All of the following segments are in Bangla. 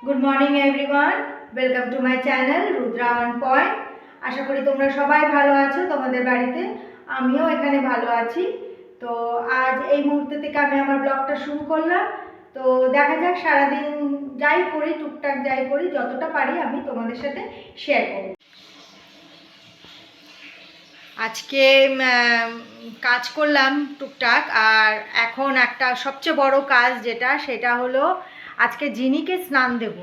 Good morning everyone, welcome to my channel Rudra One Point. আশা করি তোমরা সবাই ভালো আছো তোমাদের বাড়িতে। আমিও এখানে ভালো আছি। তো আজ এই মুহূর্তে থেকে আমি আমার ব্লগটা শুরু করলাম। তো দেখা যাক সারাদিন যাই করি, টুকটাক যাই করি, যতটা পারি আমি তোমাদের সাথে শেয়ার করি। আজকে কাজ করলাম টুকটাক, আর এখন একটা সবচেয়ে বড় কাজ সেটা হলো আজকে জিনিকে স্নান দেব।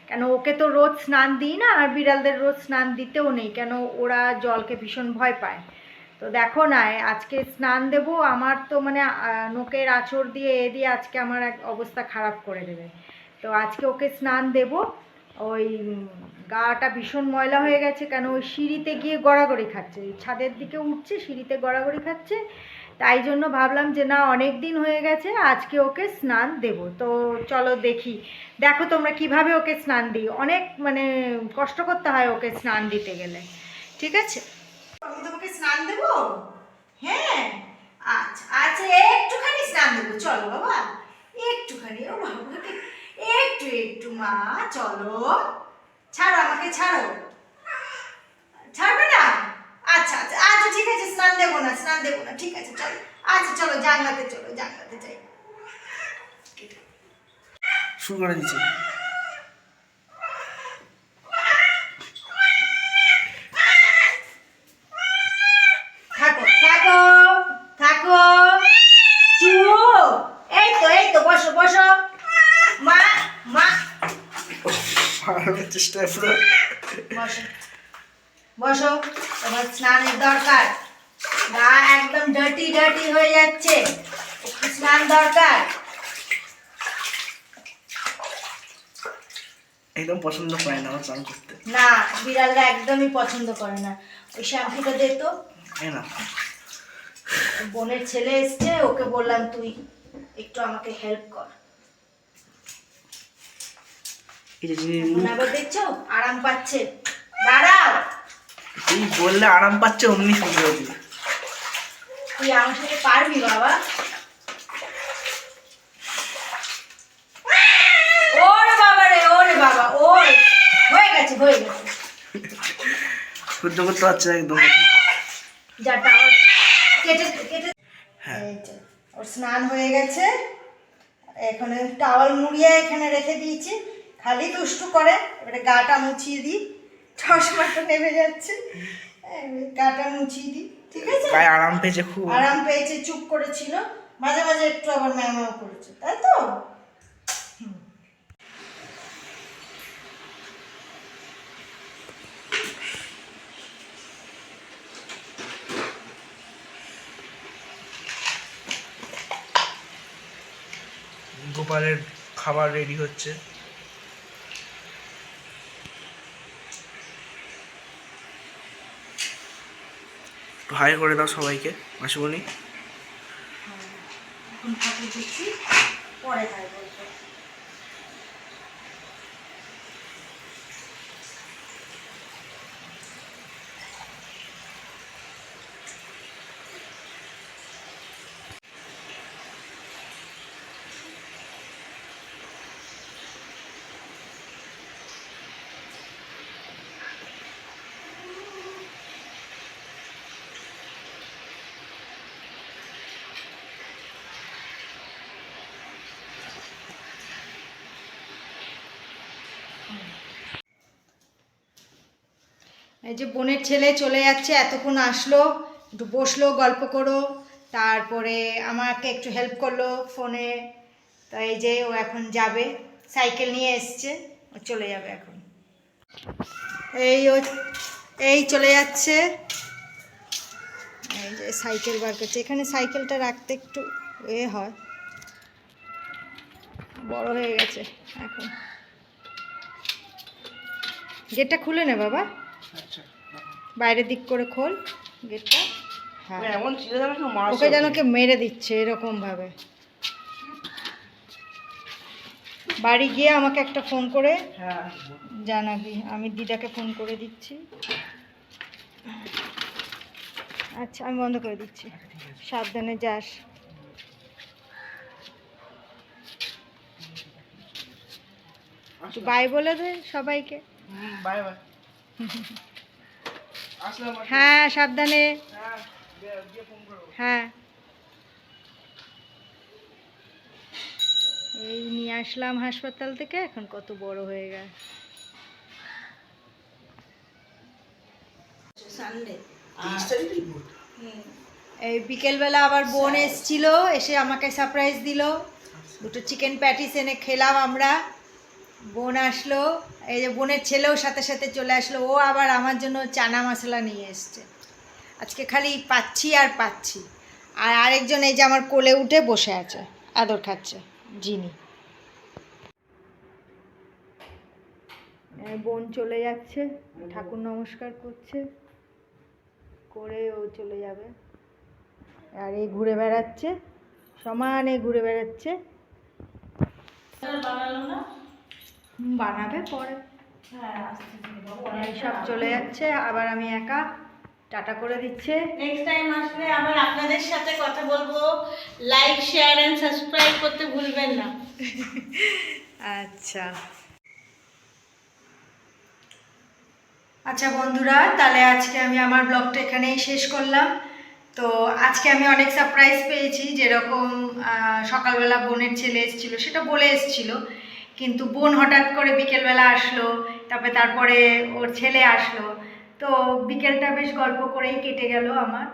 কেন ওকে তো রোজ স্নান দিই না, আর বিড়ালদের রোজ স্নান দিতেও নেই, কেন ওরা জলকে ভীষণ ভয় পায়। তো দেখো না, আজকে স্নান দেব। আমার তো মানে নোকের আঁচড় দিয়ে আজকে আমার এক অবস্থা খারাপ করে দেবে। তো আজকে ওকে স্নান দেব। ওই গাটা ভীষণ ময়লা হয়ে গেছে, কেন ওই সিঁড়িতে গিয়ে গড়াগড়ি খাচ্ছে, ছাদের দিকে উঠছে, সিঁড়িতে গড়াগড়ি খাচ্ছে। তাই জন্য ভাবলাম যে না, অনেক দিন হয়ে গেছে, আজকে ওকে স্নান দেব। তো চলো দেখি, দেখো তোমরা কিভাবে ওকে স্নান দিই। অনেক মানে কষ্ট করতে হয় ওকে স্নান দিতে গেলে। ঠিক আছে, আমি তোমাকে স্নান দেব। হ্যাঁ, আচ্ছা আচ্ছা, একটুখানি স্নান দেবো, চলো বাবা, একটুখানি। ও বাবা, একটু একটু মা, চলো, ছাড়ো আমাকে, ছাড়ো, ছাড়বে না? আচ্ছা আচ্ছা আচ্ছা, ঠিক আছে, স্নান দেবো না, স্নান দেবো না, ঠিক আছে, চলো। আচ্ছা চলো, জানলাতে চলো, জানলাতে যাই। শুরু করে দিচ্ছি। থাকো থাকো থাকো, চুপ। এই তো বসো বসো, মা মা, পালানোর চেষ্টায় পুরো। বসো বসো, তোমার স্নানের দরকার। গা একদম ডার্টি ডার্টি হয়ে যাচ্ছে, একটু স্নান দরকার। একদম পছন্দ করে না আমার স্নান করতে। না, বিড়ালরা একদমই পছন্দ করে না। ওই শ্যাম্পুটা দে তো। না, বোনের ছেলে এসছে, ওকে বললাম তুই একটু আমাকে হেল্প কর। এই যে এখন আবার দেখছো আরাম পাচ্ছে, দাঁড়াও। তুই বললে আরাম পাচ্ছে অমনি শুরু করে দিবি। তুই আমার সাথে পারবি বাবা? ওরে বাবা রে, ওরে বাবা, ওরে, হয়ে গেছে হয়ে গেছে। সহ্য করতে পারছে না একদম। যা টাওয়ার কেটে কেটে। হ্যাঁ, এই যে ওর স্নান হয়ে গেছে। এখানে টাওয়াল মুড়িয়ে এখানে রেখে দিয়েছি, খালি দুষ্টু করে। এবারে গাটা মুছিয়ে দিই, চশমাটা নেমে যাচ্ছে, গাটা মুছিয়ে দিই। ঠিক আছে, গায়ে আরাম পেয়েছে খুব। আরাম পেয়েছে, চুপ করেছিল, মাঝে মাঝে একটু আবার ম্যাও করেছে, তাই তো। গোপালের খাবার রেডি হচ্ছে। একটু হাই করে দাও সবাইকে, মাসিমণি। এখন ঠাকুর দিচ্ছি, পরে তাই বলবো। এই যে বোনের ছেলে চলে যাচ্ছে, এতক্ষণ আসলো, একটু বসলো, গল্প করো, তারপরে আমাকে একটু হেল্প করলো ফোনে। তো এই যে ও এখন যাবে, সাইকেল নিয়ে এসছে, ও চলে যাবে এখন। ও এই চলে যাচ্ছে। এই যে সাইকেল বার করছে, এখানে সাইকেলটা রাখতে একটু হয়, বড় হয়ে গেছে এখন। গেটটা খুলে নে বাবা, বাইরের দিক করে খোল গেটটা। হ্যাঁ, এমন ছিল যেন কেউ মারছে ওকে যেন কে মেরে দিচ্ছে এরকম ভাবে। বাড়ি গিয়ে আমাকে একটা ফোন করে জানাবি, আমি দিদাকে ফোন করে দিচ্ছি। আচ্ছা, আমি বন্ধ করে দিচ্ছি, সাবধানে যাস। একটু বাই বলে দে সবাইকে। Bye bye. আসলাম। হ্যাঁ সাবধানে। হ্যাঁ, গিয়ে ফোন করবো। হ্যাঁ এই নিয়ে আসলাম হাসপাতাল থেকে, এখন কত বড় হয়ে গেল। সানডে এই বিকেলবেলা আবার বোন এসছিল, এসে আমাকে সারপ্রাইজ দিল, দুটো চিকেন প্যাটিস এনে খেলাম আমরা। বোন আসলো, এই যে বোনের ছেলেও সাথে সাথে চলে আসলো, ও আবার আমার জন্য চানা মশলা নিয়ে এসছে। আজকে খালি পাচ্ছি আর পাচ্ছি। আর আরেকজন এই যে আমার কোলে উঠে বসে আছে, আদর খাচ্ছে, জিনি। বোন চলে যাচ্ছে, ঠাকুর নমস্কার করছে, করে ও চলে যাবে। আর এই ঘুরে বেড়াচ্ছে, সমানে ঘুরে বেড়াচ্ছে। বানাবে পরে। সব চলে যাচ্ছে, আবার আমি একা। টাটা করে দিচ্ছে। নেক্সট টাইম আসলে আবার আপনাদের সাথে কথা বলবো। লাইক শেয়ার এন্ড সাবস্ক্রাইব করতে ভুলবেন না। আচ্ছা আচ্ছা বন্ধুরা, তাহলে আজকে আমি আমার ব্লগটা এখানেই শেষ করলাম। তো আজকে আমি অনেক সারপ্রাইজ পেয়েছি, যেরকম সকালবেলা বোনের ছেলে এসেছিলো, সেটা বলে এসেছিলো, কিন্তু বোন হঠাৎ করে বিকেলবেলা আসলো, তারপরে ওর ছেলে আসলো। তো বিকেলটা বেশ গল্প করেই কেটে গেল আমার।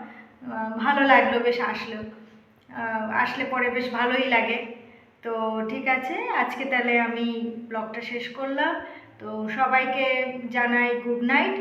ভালো লাগলো, বেশ আসলো। আসলে পরে বেশ ভালোই লাগে। তো ঠিক আছে, আজকে তাহলে আমি ব্লগটা শেষ করলাম। তো সবাইকে জানাই গুড নাইট।